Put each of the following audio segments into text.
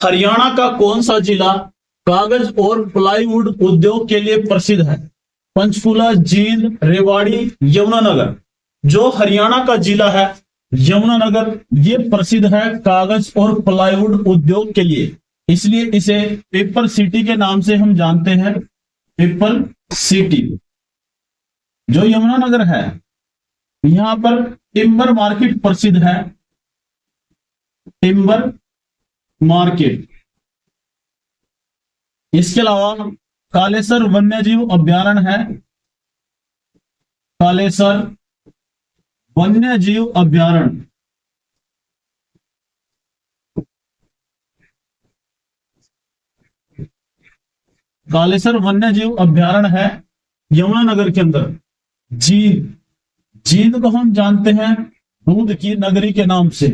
हरियाणा का कौन सा जिला कागज और प्लाईवुड उद्योग के लिए प्रसिद्ध है? पंचकुला, जींद, रेवाड़ी, यमुनानगर। जो हरियाणा का जिला है यमुनानगर, ये प्रसिद्ध है कागज और प्लाईवुड उद्योग के लिए, इसलिए इसे पेपर सिटी के नाम से हम जानते हैं। पेपर सिटी जो यमुनानगर है, यहां पर टिम्बर मार्केट प्रसिद्ध है। Timber market. इसके अलावा कालेसर वन्यजीव अभ्यारण्य है। कालेसर वन्यजीव अभ्यारण्य। कालेसर वन्यजीव अभ्यारण्य है यमुनानगर के अंदर। जींद, जींद को हम जानते हैं दूध की नगरी के नाम से।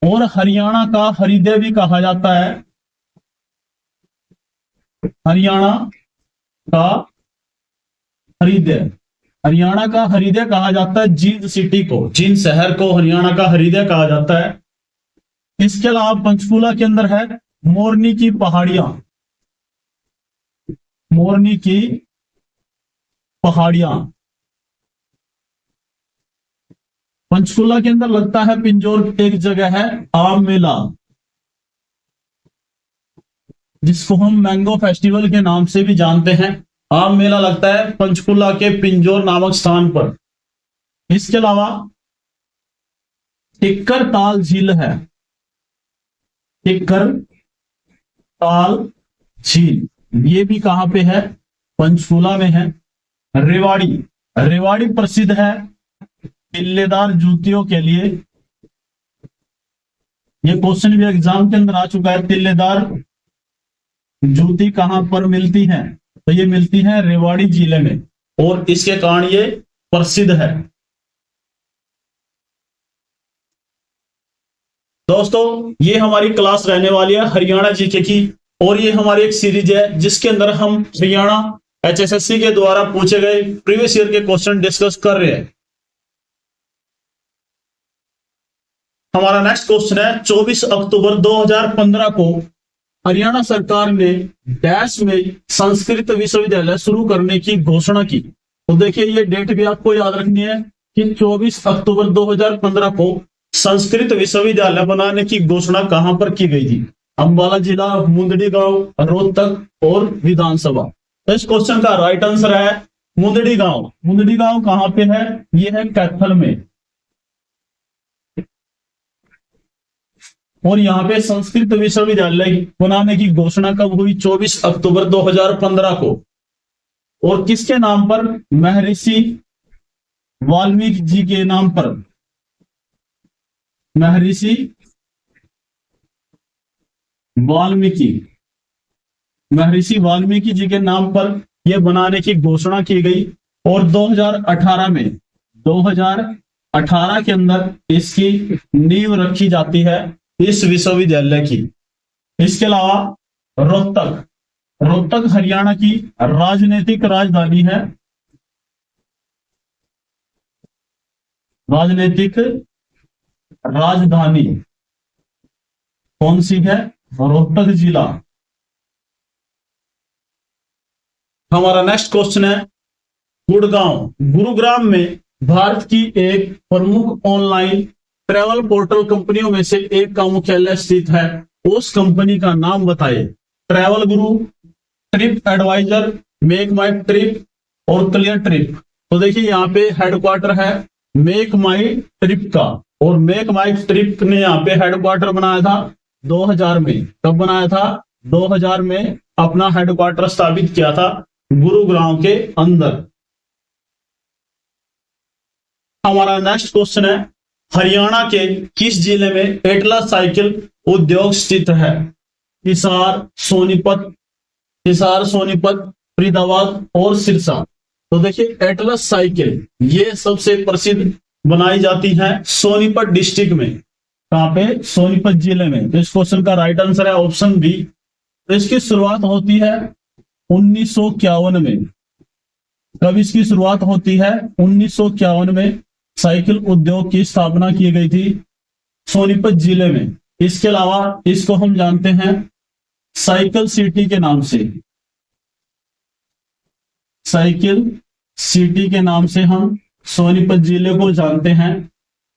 और हरियाणा का हृदय भी कहा जाता है। हरियाणा का हृदय, हरियाणा का हृदय कहा जाता है जींद सिटी को, जींद शहर को हरियाणा का हृदय कहा जाता है। इसके अलावा पंचकूला के अंदर है मोरनी की पहाड़ियां। मोरनी की पहाड़ियां। पंचकूला के अंदर लगता है पिंजौर एक जगह है आम मेला, जिसको हम मैंगो फेस्टिवल के नाम से भी जानते हैं। आम मेला लगता है पंचकूला के पिंजौर नामक स्थान पर। इसके अलावा टिक्कर ताल झील है। टिक्कर ताल झील, ये भी कहां पे है? पंचकूला में है। रेवाड़ी, रेवाड़ी प्रसिद्ध है टिल्लेदार जूतियों के लिए। ये क्वेश्चन भी एग्जाम के अंदर आ चुका है। टिल्लेदार जूती कहां पर मिलती है? तो ये मिलती है रेवाड़ी जिले में, और इसके कारण ये प्रसिद्ध है। दोस्तों, ये हमारी क्लास रहने वाली है हरियाणा जीके की, और ये हमारी एक सीरीज है जिसके अंदर हम हरियाणा HSSC के द्वारा पूछे गए प्रीवियस ईयर के क्वेश्चन डिस्कस कर रहे हैं। हमारा नेक्स्ट क्वेश्चन है 24 अक्टूबर 2015 को हरियाणा सरकार ने डैश में संस्कृत विश्वविद्यालय शुरू करने की घोषणा की। तो देखिए, ये डेट भी आपको याद रखनी है कि 24 अक्टूबर 2015 को संस्कृत विश्वविद्यालय बनाने की घोषणा कहां पर की गई थी? अंबाला जिला, मुंदड़ी गांव, रोहतक और विधानसभा। तो इस क्वेश्चन का राइट आंसर है मुंदड़ी गांव। मुंदड़ी गांव कहां पे है? ये है कैथल में। और यहाँ पे संस्कृत विश्वविद्यालय बनाने की घोषणा कब हुई? 24 अक्टूबर 2015 को। और किसके नाम पर? महर्षि वाल्मीकि जी के नाम पर। महर्षि वाल्मीकि, महर्षि वाल्मीकि जी के नाम पर यह बनाने की घोषणा की गई। और 2018 में, 2018 के अंदर इसकी नींव रखी जाती है इस विश्वविद्यालय की। इसके अलावा रोहतक, रोहतक हरियाणा की राजनीतिक राजधानी है। राजनीतिक राजधानी कौन सी है? रोहतक जिला। हमारा नेक्स्ट क्वेश्चन है गुड़गांव। गुरुग्राम में भारत की एक प्रमुख ऑनलाइन ट्रैवल पोर्टल कंपनियों में से एक का मुख्यालय स्थित है। उस कंपनी का नाम बताइए। ट्रैवल गुरु, ट्रिप एडवाइजर, मेक माई ट्रिप और क्लियर ट्रिप। तो देखिए, यहाँ पे हेडक्वार्टर है मेक माई ट्रिप का, और मेक माई ट्रिप ने यहाँ पे हेडक्वार्टर बनाया था 2000 में। कब बनाया था? 2000 में अपना हेडक्वार्टर स्थापित किया था गुरुग्राम के अंदर। हमारा नेक्स्ट क्वेश्चन है हरियाणा के किस जिले में एटलस साइकिल उद्योग स्थित है? हिसार, सोनीपत, हिसार, सोनीपत, फरीदाबाद और सिरसा। तो देखिए, एटलस साइकिल ये सबसे प्रसिद्ध बनाई जाती है सोनीपत डिस्ट्रिक्ट में। कहां पे? सोनीपत जिले में। तो इस क्वेश्चन का राइट आंसर है ऑप्शन बी। तो इसकी शुरुआत होती है 1951 में। कब इसकी शुरुआत होती है? 1951 में। साइकिल उद्योग की स्थापना की गई थी सोनीपत जिले में। इसके अलावा इसको हम जानते हैं साइकिल सिटी के नाम से। साइकिल सिटी के नाम से हम सोनीपत जिले को जानते हैं।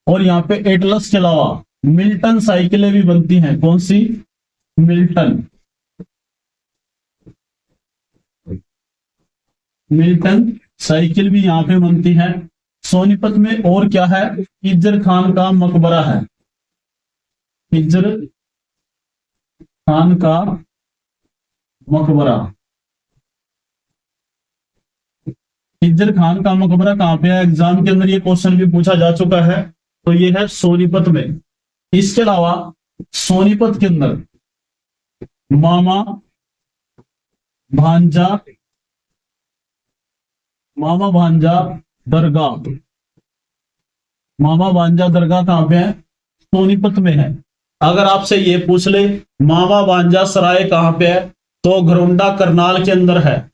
और यहाँ पे एटलस के अलावा मिल्टन साइकिलें भी बनती हैं। कौन सी? मिल्टन। मिल्टन साइकिल भी यहाँ पे बनती है। सोनीपत में और क्या है? खिज्जर खान का मकबरा है। खिज्जर खान का मकबरा। खिज्जर खान का मकबरा कहाँ पे है? एग्जाम के अंदर ये क्वेश्चन भी पूछा जा चुका है। तो ये है सोनीपत में। इसके अलावा सोनीपत के अंदर मामा भांजा दरगाह। मामा भांजा दरगाह कहां पे है? सोनीपत में है। अगर आपसे ये पूछ ले मामा भांजा सराय कहां पे है, तो घरोंडा करनाल के अंदर है।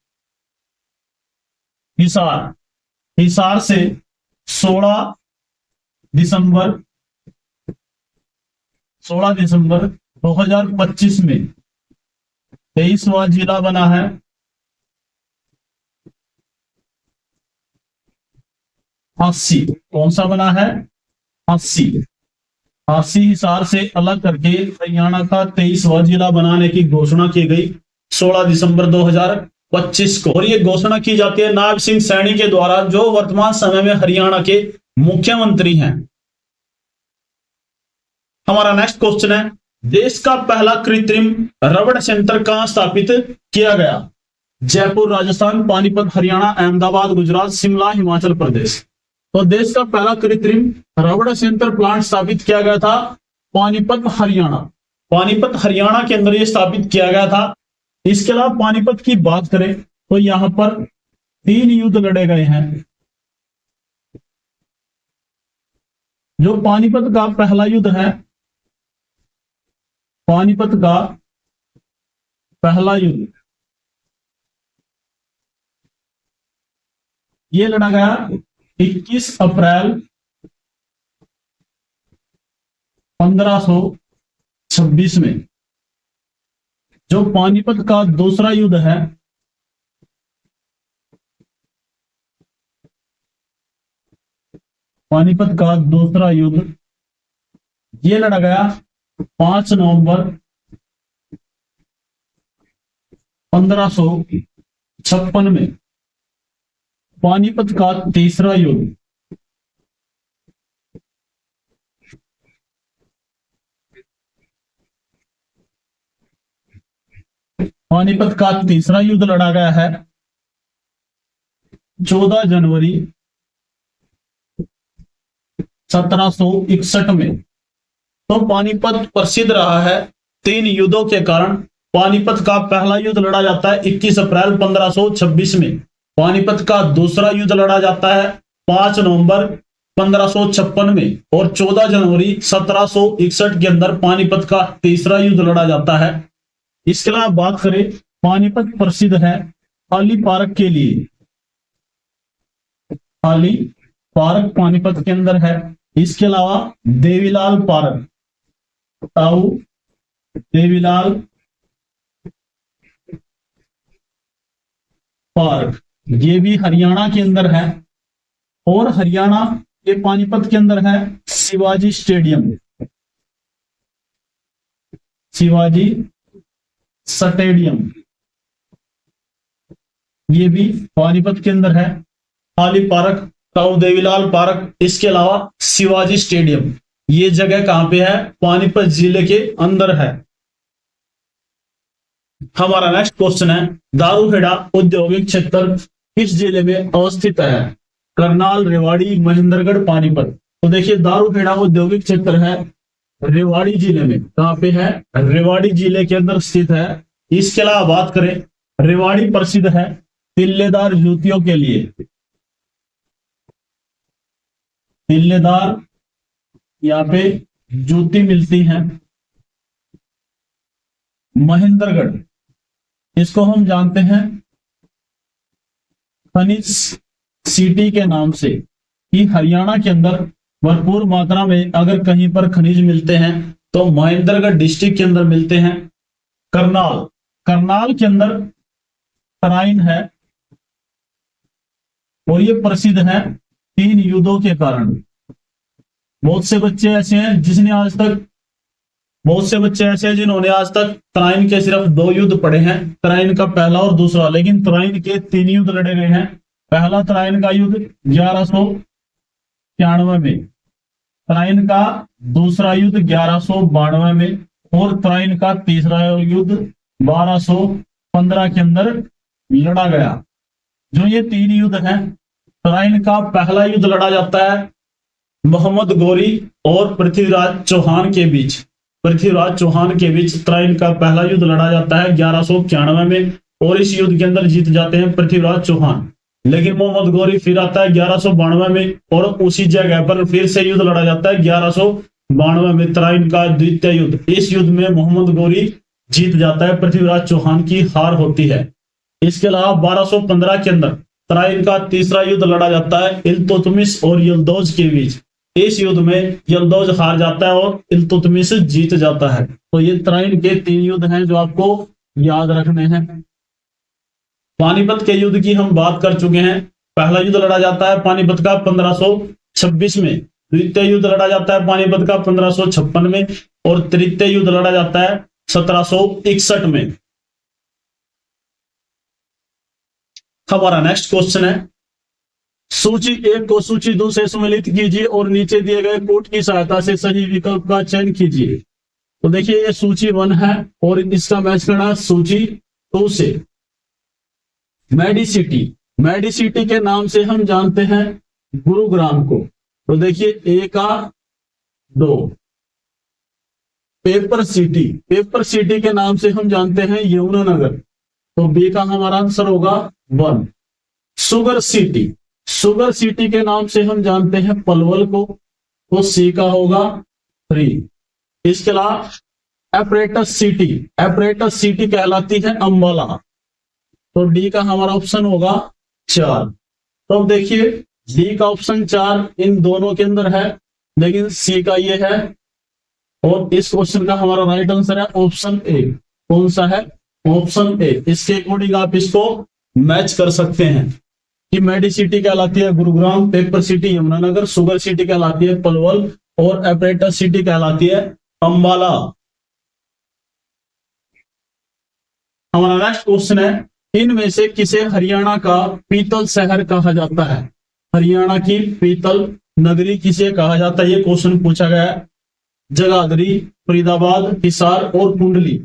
हिसार से 16 दिसंबर 2025 में 23वां जिला बना है। हांसी। कौन सा बना है? हांसी। हांसी हिसार से अलग करके हरियाणा का 23वां जिला बनाने की घोषणा की गई 16 दिसंबर 2025 को। और ये घोषणा की जाती है नायब सिंह सैनी के द्वारा, जो वर्तमान समय में हरियाणा के मुख्यमंत्री हैं। हमारा नेक्स्ट क्वेश्चन है, देश का पहला कृत्रिम रबड़ सेंटर कहां स्थापित किया गया? जयपुर राजस्थान, पानीपत हरियाणा, अहमदाबाद गुजरात, शिमला हिमाचल प्रदेश। तो देश का पहला कृत्रिम रबड़ सेंटर प्लांट स्थापित किया गया था पानीपत हरियाणा। पानीपत हरियाणा के अंदर यह स्थापित किया गया था। इसके अलावा पानीपत की बात करें तो यहां पर 3 युद्ध लड़े गए हैं। जो पानीपत का पहला युद्ध है, पानीपत का पहला युद्ध ये लड़ा गया 21 अप्रैल 1526 में। जो पानीपत का दूसरा युद्ध है, पानीपत का दूसरा युद्ध ये लड़ा गया 5 नवंबर 1556 में। पानीपत का तीसरा युद्ध पानीपत का तीसरा युद्ध लड़ा गया है 14 जनवरी 1761 में। तो पानीपत प्रसिद्ध रहा है 3 युद्धों के कारण। पानीपत का पहला युद्ध लड़ा जाता है 21 अप्रैल 1526 में। पानीपत का दूसरा युद्ध लड़ा जाता है 5 नवंबर 1556 में। और 14 जनवरी 1761 के अंदर पानीपत का तीसरा युद्ध लड़ा जाता है। इसके अलावा बात करें, पानीपत प्रसिद्ध है खाली पार्क के लिए। खाली पार्क पानीपत के अंदर है। इसके अलावा देवीलाल पार्क, ताऊ देवीलाल पार्क, ये भी हरियाणा के अंदर है। और हरियाणा के पानीपत के अंदर है शिवाजी स्टेडियम, शिवाजी स्टेडियम, ये भी पानीपत के अंदर है। खाली पार्क, ताऊ देवीलाल पार्क, इसके अलावा शिवाजी स्टेडियम, ये जगह कहां पे है? पानीपत जिले के अंदर है। हमारा नेक्स्ट क्वेश्चन है, दारूहेड़ा औद्योगिक क्षेत्र किस जिले में अवस्थित है? करनाल, रेवाड़ी, महेंद्रगढ़, पानीपत। तो देखिए दारूहेड़ा औद्योगिक क्षेत्र है रेवाड़ी जिले में। कहां पे है? रेवाड़ी जिले के अंदर स्थित है। इसके अलावा बात करें, रेवाड़ी प्रसिद्ध है तिल्लेदार जूतियों के लिए। तिल्लेदार यहाँ पे जूती मिलती है। महेंद्रगढ़, इसको हम जानते हैं खनिज सिटी के नाम से। कि हरियाणा के अंदर भरपूर मात्रा में अगर कहीं पर खनिज मिलते हैं तो महेंद्रगढ़ डिस्ट्रिक्ट के अंदर मिलते हैं। करनाल, करनाल के अंदर तराइन है और ये प्रसिद्ध है 3 युद्धों के कारण। बहुत से बच्चे ऐसे हैं जिन्होंने आज तक तराइन के सिर्फ 2 युद्ध पढ़े हैं, तराइन का पहला और दूसरा, लेकिन तराइन के 3 युद्ध लड़े गए हैं। पहला तराइन का युद्ध 1191 में, तराइन का दूसरा युद्ध 1192 में और तराइन का तीसरा युद्ध 1215 के अंदर लड़ा गया। जो ये 3 युद्ध हैं, तराइन का पहला युद्ध लड़ा जाता है मोहम्मद गौरी और पृथ्वीराज चौहान के बीच। तराइन का पहला युद्ध लड़ा जाता है 1191 में और इस युद्ध के अंदर जीत जाते हैं पृथ्वीराज चौहान। लेकिन मोहम्मद गौरी फिर आता है 1192 में और उसी जगह पर फिर से युद्ध लड़ा जाता है 1192 में, तराइन का द्वितीय युद्ध। इस युद्ध में मोहम्मद गौरी जीत जाता है, पृथ्वीराज चौहान की हार होती है। इसके अलावा 1215 के अंदर तराइन का तीसरा युद्ध लड़ा जाता है इल्तुतमिश और यल्दौज के बीच। इस युद्ध में यल्दौज हार जाता है और इल्तुतमिश जीत जाता है। तो ये तराइन के 3 युद्ध हैं जो आपको याद रखने हैं। पानीपत के युद्ध की हम बात कर चुके हैं। पहला युद्ध लड़ा जाता है पानीपत का 1526 में, द्वितीय युद्ध लड़ा जाता है पानीपत का 1556 में और तृतीय युद्ध लड़ा जाता है 1761 में। हमारा नेक्स्ट क्वेश्चन है, सूची 1 को सूची 2 से सम्मिलित कीजिए और नीचे दिए गए कोड की सहायता से सही विकल्प का चयन कीजिए। तो देखिए ये सूची 1 है और इसका मैच करना सूची 2 से। मेडिसिटी के नाम से हम जानते हैं गुरुग्राम को, तो देखिए A का 2। पेपर सिटी के नाम से हम जानते हैं यमुनानगर, तो B का हमारा आंसर होगा 1। शुगर सिटी के नाम से हम जानते हैं पलवल को, तो C का होगा 3। इसके अलावा एपरेटस सिटी कहलाती है अंबाला, तो D का हमारा ऑप्शन होगा 4। तो अब देखिए D का ऑप्शन 4 इन दोनों के अंदर है, लेकिन C का ये है और इस क्वेश्चन का हमारा राइट आंसर है ऑप्शन A। कौन सा है? Option A। इसके अकॉर्डिंग आप इसको मैच कर सकते हैं कि मेडिसिटी कहलाती है Gurugram, paper city Yamunanagar, sugar city कहलाती है पलवल और एपरेटस सिटी कहलाती है अंबाला। हमारा नेक्स्ट क्वेश्चन है, इनमें से किसे हरियाणा का पीतल शहर कहा जाता है? हरियाणा की पीतल नगरी किसे कहा जाता है? ये क्वेश्चन पूछा गया है। जगाधरी, फरीदाबाद, हिसार और कुंडली।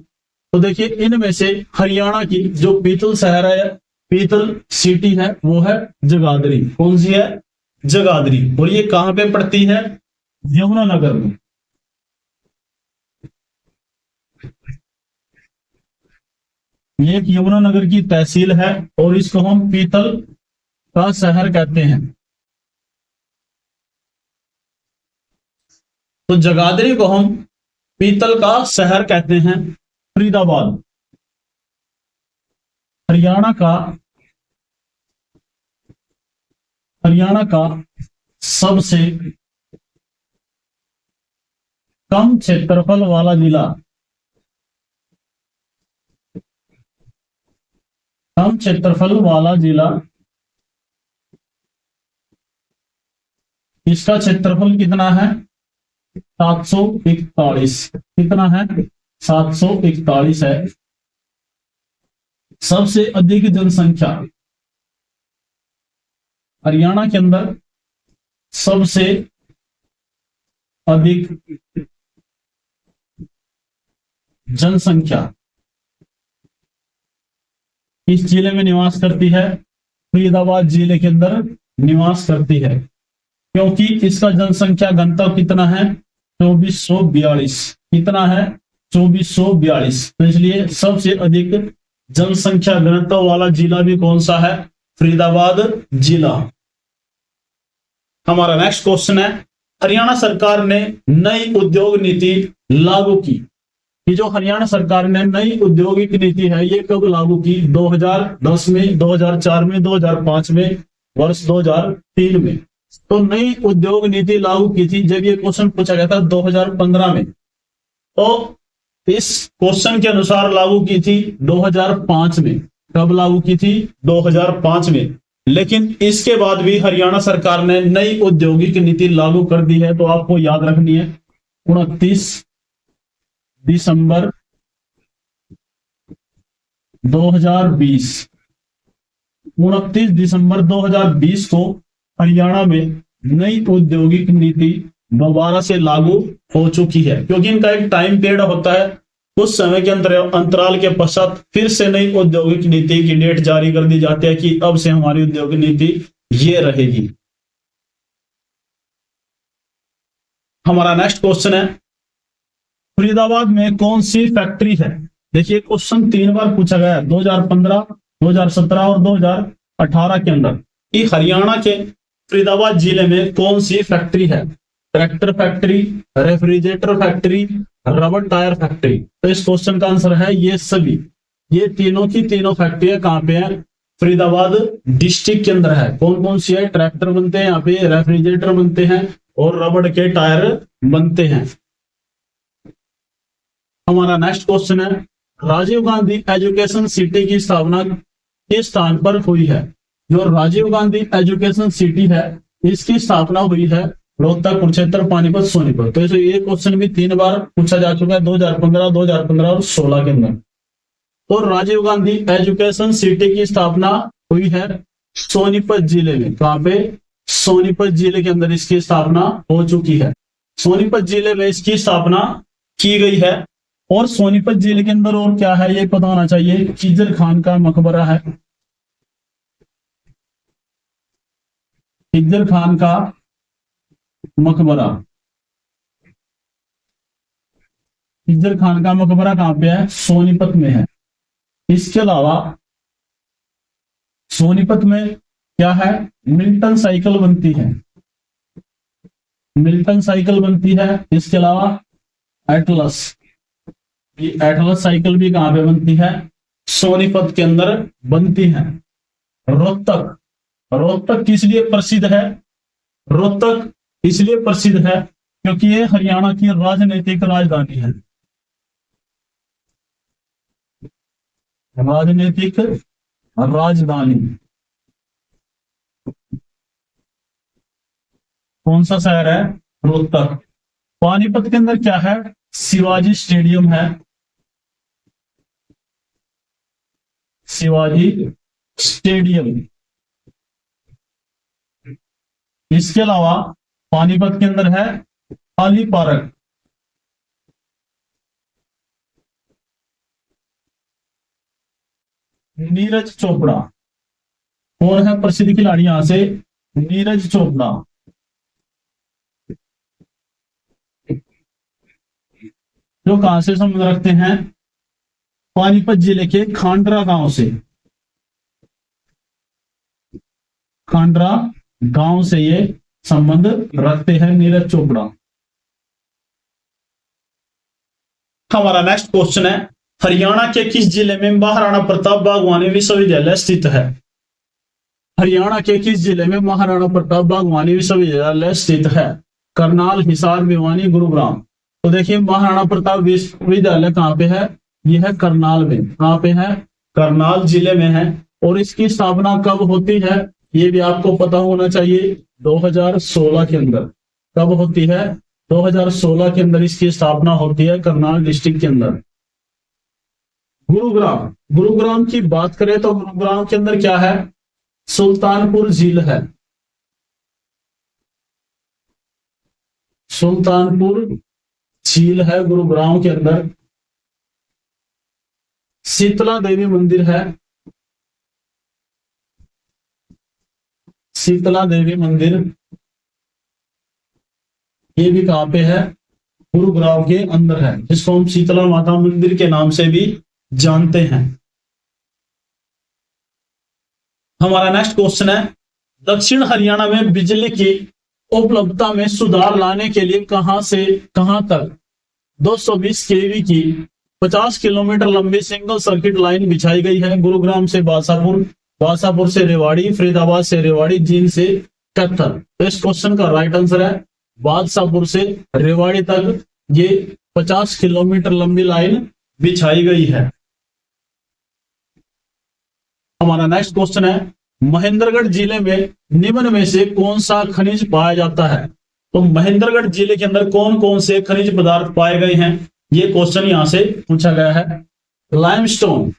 तो देखिए इनमें से हरियाणा की जो पीतल शहर है, पीतल सिटी है, वो है जगाधरी। कौन सी है? जगाधरी। और ये कहां पे पड़ती है? यमुनानगर में। ये एक यमुनानगर की तहसील है और इसको हम पीतल का शहर कहते हैं। तो जगाधरी को हम पीतल का शहर कहते हैं। फरीदाबाद हरियाणा का सबसे कम क्षेत्रफल वाला जिला, इसका क्षेत्रफल कितना है? 741। कितना है? 741 है। सबसे अधिक जनसंख्या हरियाणा के अंदर, सबसे अधिक जनसंख्या इस जिले में निवास करती है, फरीदाबाद जिले के अंदर निवास करती है, क्योंकि इसका जनसंख्या घनत्व कितना है? 2442। कितना है? 2442। तो इसलिए सबसे अधिक जनसंख्या घनत्व वाला जिला भी कौन सा है? फरीदाबाद जिला। हमारा नेक्स्ट क्वेश्चन है, हरियाणा सरकार ने नई उद्योग नीति लागू की। ये जो हरियाणा सरकार ने नई औद्योगिक नीति है, ये कब लागू की? 2010 में, 2004 में, 2005 में, वर्ष 2003 में। तो नई उद्योग नीति लागू की थी जब ये क्वेश्चन पूछा गया था 2015 में। तो इस क्वेश्चन के अनुसार लागू की थी 2005 में। कब लागू की थी? 2005 में। लेकिन इसके बाद भी हरियाणा सरकार ने नई औद्योगिक नीति लागू कर दी है। तो आपको याद रखनी है 29 दिसंबर 2020, 29 दिसंबर 2020 को हरियाणा में नई औद्योगिक नीति दोबारा से लागू हो चुकी है, क्योंकि इनका एक टाइम पीरियड होता है। कुछ समय के अंतराल के पश्चात फिर से नई औद्योगिक नीति की डेट जारी कर दी जाती है कि अब से हमारी औद्योगिक नीति ये रहेगी। हमारा नेक्स्ट क्वेश्चन है, फरीदाबाद में कौन सी फैक्ट्री है? देखिए क्वेश्चन 3 बार पूछा गया है, 2015, 2017 और 2018 के अंदर कि हरियाणा के फरीदाबाद जिले में कौन सी फैक्ट्री है? Tractor factory, refrigerator factory, rubber tyre factory. तो इस क्वेश्चन का आंसर है ये सभी। ये तीनों की तीनों फैक्ट्रियां कहां पे है? फरीदाबाद डिस्ट्रिक्ट के अंदर है। कौन कौन सी है? ट्रैक्टर बनते हैं यहाँ पे, रेफ्रिजरेटर बनते हैं और रबर के टायर बनते हैं। हमारा नेक्स्ट क्वेश्चन है, राजीव गांधी एजुकेशन सिटी की स्थापना किस स्थान पर हुई है? जो राजीव गांधी एजुकेशन सिटी है इसकी स्थापना हुई है रोहतक, कुरुक्षेत्र, पानीपत, सोनीपत। तो ये क्वेश्चन भी 3 बार पूछा जा चुका है, 2015, 2015 और 16 के अंदर। तो राजीव गांधी एजुकेशन सिटी की स्थापना हुई है सोनीपत जिले में। कहां पे? सोनीपत जिले के अंदर इसकी स्थापना हो चुकी है। सोनीपत जिले में इसकी स्थापना की गई है। और सोनीपत जिले के अंदर और क्या है ये पता होना चाहिए। खिजर खान का मकबरा है, खिजर खान का मकबरा। खिजर खान का मकबरा कहां पे है? सोनीपत में है। इसके अलावा सोनीपत में क्या है? मिल्टन साइकिल बनती है, मिल्टन साइकिल बनती है। इसके अलावा एटलस, ये एटलस साइकिल भी कहां पे बनती है? सोनीपत के अंदर बनती है। रोहतक, रोहतक किस लिए प्रसिद्ध है? रोहतक इसलिए प्रसिद्ध है क्योंकि ये हरियाणा की राजनीतिक राजधानी है। राजनीतिक राजधानी कौन सा शहर है? रोहतक। पानीपत के अंदर क्या है? शिवाजी स्टेडियम है, शिवाजी स्टेडियम। इसके अलावा पानीपत के अंदर है अली पार्क। नीरज चोपड़ा, कौन है प्रसिद्ध खिलाड़ी यहां से? नीरज चोपड़ा। जो कहां से संबंध रखते हैं? पानीपत जिले के खांडरा गांव से। खांडरा गांव से ये संबंध रखते हैं नीरज चोपड़ा। हमारा नेक्स्ट क्वेश्चन है, हरियाणा के किस जिले में महाराणा प्रताप बागवानी विश्वविद्यालय स्थित है? हरियाणा के किस जिले में महाराणा प्रताप बागवानी विश्वविद्यालय स्थित है? करनाल, हिसार, भिवानी, गुरुग्राम। तो देखिए महाराणा प्रताप विश्वविद्यालय कहां पे है? यह है करनाल में। कहां पे है? करनाल जिले में है। और इसकी स्थापना कब होती है ये भी आपको पता होना चाहिए, 2016 के अंदर। कब होती है? 2016 के अंदर इसकी स्थापना होती है करनाल डिस्ट्रिक्ट के अंदर। गुरुग्राम, गुरुग्राम की बात करें तो गुरुग्राम के अंदर क्या है? सुल्तानपुर झील है, सुल्तानपुर झील है गुरुग्राम के अंदर। शीतला देवी मंदिर है, शीतला देवी मंदिर। ये भी कहां पे है? गुरुग्राम के अंदर है, जिसको हम शीतला माता मंदिर के नाम से भी जानते हैं। हमारा नेक्स्ट क्वेश्चन है, दक्षिण हरियाणा में बिजली की उपलब्धता में सुधार लाने के लिए कहां से कहां तक 220 केवी की 50 किलोमीटर लंबी सिंगल सर्किट लाइन बिछाई गई है? गुरुग्राम से बासापुर, बासापुर से रेवाड़ी, फरीदाबाद से रेवाड़ी, जींद से कैथल। तो इस क्वेश्चन का राइट आंसर है बादशाहपुर से रेवाड़ी तक ये 50 किलोमीटर लंबी लाइन बिछाई गई है। हमारा नेक्स्ट क्वेश्चन है महेंद्रगढ़ जिले में निम्न में से कौन सा खनिज पाया जाता है। तो महेंद्रगढ़ जिले के अंदर कौन कौन से खनिज पदार्थ पाए गए हैं, ये क्वेश्चन यहां से पूछा गया है। लाइमस्टोन,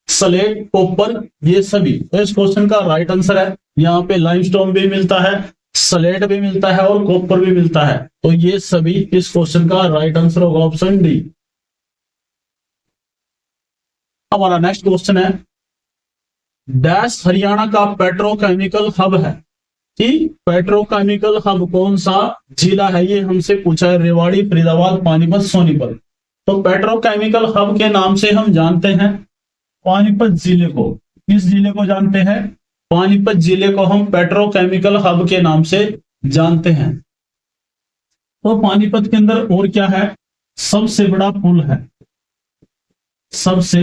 सलेट, कॉपर, ये सभी। तो इस क्वेश्चन का राइट आंसर है यहाँ पे लाइमस्टोन भी मिलता है, सलेट भी मिलता है और कॉपर भी मिलता है। तो ये सभी इस क्वेश्चन का राइट आंसर होगा ऑप्शन डी। हमारा नेक्स्ट क्वेश्चन है डैश हरियाणा का पेट्रोकेमिकल हब है कि पेट्रोकेमिकल हब कौन सा जिला है, ये हमसे पूछा है। रेवाड़ी, फरीदाबाद, पानीपत, सोनीपत। तो पेट्रोकेमिकल हब के नाम से हम जानते हैं पानीपत जिले को। किस जिले को जानते हैं? पानीपत जिले को हम पेट्रोकेमिकल हब के नाम से जानते हैं। तो पानीपत के अंदर और क्या है? सबसे बड़ा पुल है, सबसे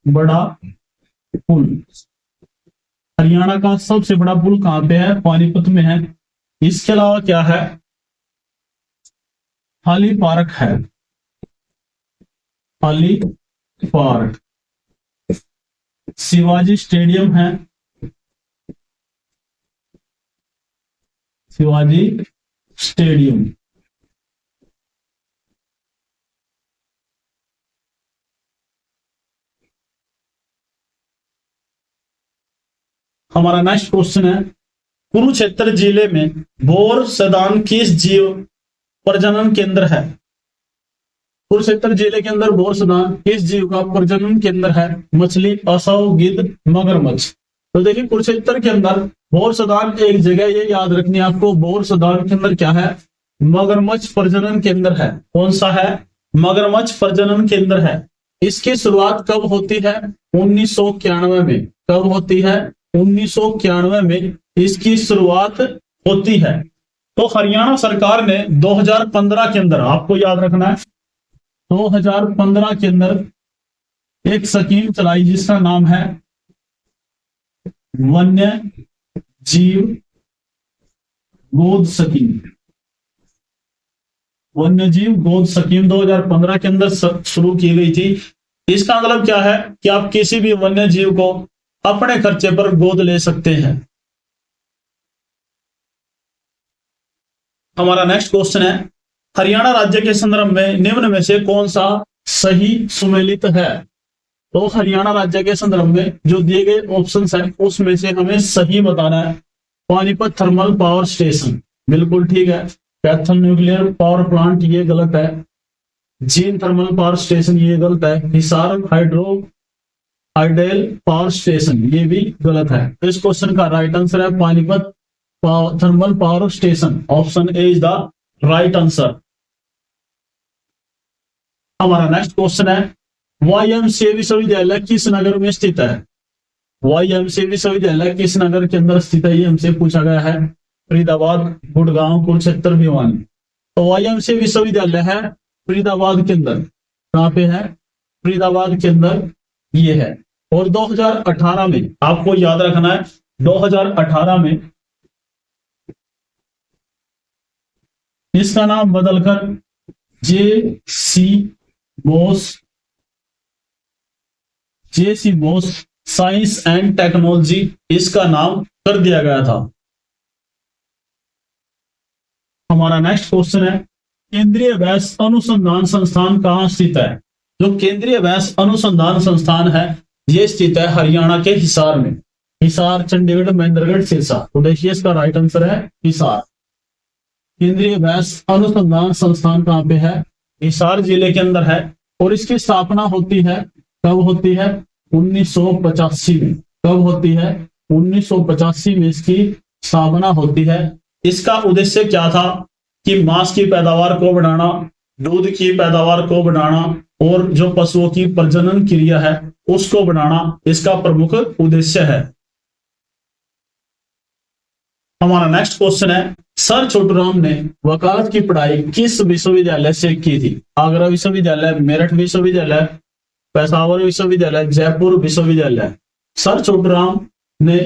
बड़ा पुल। हरियाणा का सबसे बड़ा पुल कहां पे है? पानीपत में है। इसके अलावा क्या है? हाली पार्क है, हाली पार्क। शिवाजी स्टेडियम है, शिवाजी स्टेडियम। हमारा नेक्स्ट क्वेश्चन है कुरुक्षेत्र जिले में बोर सदान किस जीव प्रजनन केंद्र है? कुरुक्षेत्र जिले के अंदर बोर सदान किस जीव का प्रजनन केंद्र है? मछली, असव, गिद्ध, मगरमच्छ। तो देखिए कुरुक्षेत्र के अंदर बोर सदान एक जगह, ये याद रखनी है आपको। बोर सदान के अंदर क्या है? मगरमच्छ प्रजनन केंद्र है। कौन सा है? मगरमच्छ प्रजनन केंद्र है। इसकी शुरुआत कब होती है? 1991 में। कब होती है? 1991 में इसकी शुरुआत होती है। तो हरियाणा सरकार ने 2015 के अंदर, आपको याद रखना है, 2015 के अंदर एक स्कीम चलाई जिसका नाम है वन्य जीव गोद स्कीम। वन्य जीव गोद स्कीम 2015 के अंदर शुरू की गई थी। इसका मतलब क्या है कि आप किसी भी वन्य जीव को अपने खर्चे पर गोद ले सकते हैं। हमारा नेक्स्ट क्वेश्चन है हरियाणा राज्य के संदर्भ में निम्न में से कौन सा सही सुमेलित है? तो हरियाणा राज्य के संदर्भ में जो दिए गए ऑप्शंस हैं उसमें से हमें सही बताना है। पानीपत थर्मल पावर स्टेशन, बिल्कुल ठीक है। कैथल न्यूक्लियर पावर प्लांट, ये गलत है। जींद थर्मल पावर स्टेशन, ये गलत है। हिसार हाइडेल पावर स्टेशन, ये भी गलत है। तो इस क्वेश्चन का राइट आंसर है Panipat thermal power station. Option A is the right answer. हमारा नेक्स्ट क्वेश्चन है वाईएमसीए विश्वविद्यालय किस नगर में स्थित है? वाईएमसीए विश्वविद्यालय किस नगर के अंदर स्थित है, ये हमसे पूछा गया है। फरीदाबाद, गुड़गांव, कुरुक्षेत्र, भिवानी। तो वाईएमसीए विश्वविद्यालय है फरीदाबाद के अंदर। कहां पे है? फरीदाबाद के अंदर ये है। और 2018 में, आपको याद रखना है, 2018 में इसका नाम बदलकर JC. Bose science and technology इसका नाम कर दिया गया था। हमारा नेक्स्ट क्वेश्चन है केंद्रीय वैश्य अनुसंधान संस्थान कहां स्थित है? जो केंद्रीय वैश्य अनुसंधान संस्थान है ये स्थित है हरियाणा के हिसार में। हिसार, चंडीगढ़, महेंद्रगढ़, सिरसा। तो देखिए इसका राइट आंसर है हिसार। केंद्रीय वैश्य अनुसंधान संस्थान कहां पे है? हिसार जिले के अंदर है। और इसकी स्थापना होती है, कब होती है? 1985 में। कब होती है? 1985 में इसकी स्थापना होती है। इसका उद्देश्य क्या था कि मांस की पैदावार को बढ़ाना, दूध की पैदावार को बढ़ाना और जो पशुओं की प्रजनन क्रिया है उसको बढ़ाना इसका प्रमुख उद्देश्य है। हमारा नेक्स्ट क्वेश्चन है सर छोटूराम ने वकालत की पढ़ाई किस विश्वविद्यालय से की थी? आगरा विश्वविद्यालय, मेरठ विश्वविद्यालय, पेशावर विश्वविद्यालय, जयपुर विश्वविद्यालय। सर छोटूराम ने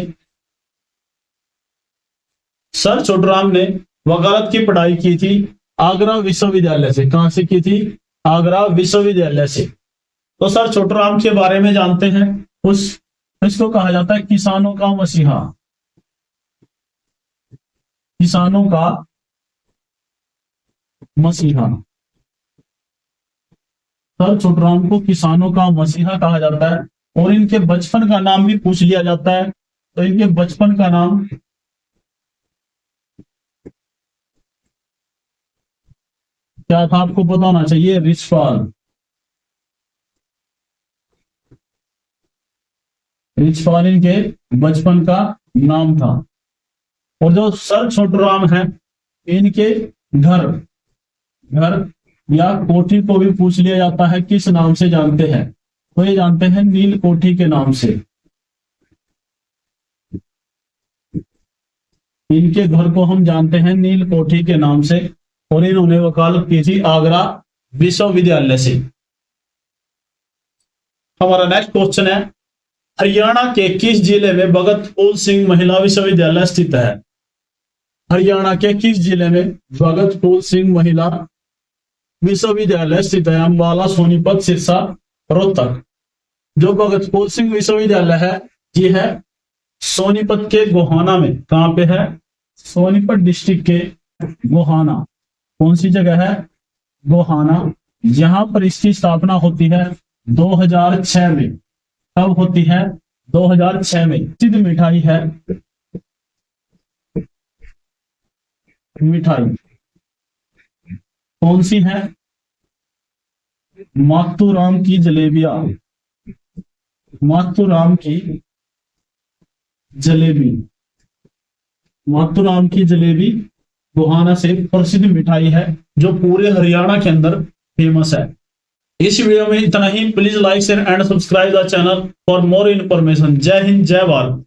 सर छोटूराम ने वकालत की पढ़ाई की थी आगरा विश्वविद्यालय से। कहां से की थी? आगरा विश्वविद्यालय से। तो सर छोटूराम के बारे में जानते हैं। इसको कहा जाता है किसानों का मसीहा। किसानों का मसीहा। सर छोटूराम को किसानों का मसीहा कहा जाता है। और इनके बचपन का नाम भी पूछ लिया जाता है। तो इनके बचपन का नाम क्या था आपको पता होना चाहिए। रिछपाल। रिछपाल इनके बचपन का नाम था। और जो सर छोटूराम है इनके घर या कोठी को भी पूछ लिया जाता है किस नाम से जानते हैं। तो ये जानते हैं नील कोठी के नाम से। इनके घर को हम जानते हैं नील कोठी के नाम से। और इन्होंने वकालत की थी आगरा विश्वविद्यालय से। हमारा नेक्स्ट क्वेश्चन है हरियाणा के किस जिले में भगत फूल सिंह महिला विश्वविद्यालय स्थित है? हरियाणा के किस जिले में भगत फूल सिंह महिला विश्वविद्यालय स्थित है? अंबाला, सोनीपत, सिरसा, रोहतक। जो भगत फूल सिंह विश्वविद्यालय है ये है सोनीपत के गोहाना में। कहां पे है? सोनीपत डिस्ट्रिक्ट के गोहाना। कौन सी जगह है? गोहाना। यहां पर इसकी स्थापना होती है 2006 में। कब होती है? 2006 में। प्रसिद्ध मिठाई है कौन सी है? माथुराम की जलेबियां। माथुराम की जलेबी। माथुराम की जलेबी गोहाना से प्रसिद्ध मिठाई है जो पूरे हरियाणा के अंदर फेमस है। इस वीडियो में इतना ही। Please like share and subscribe the channel for more information. जय हिंद, जय भारत।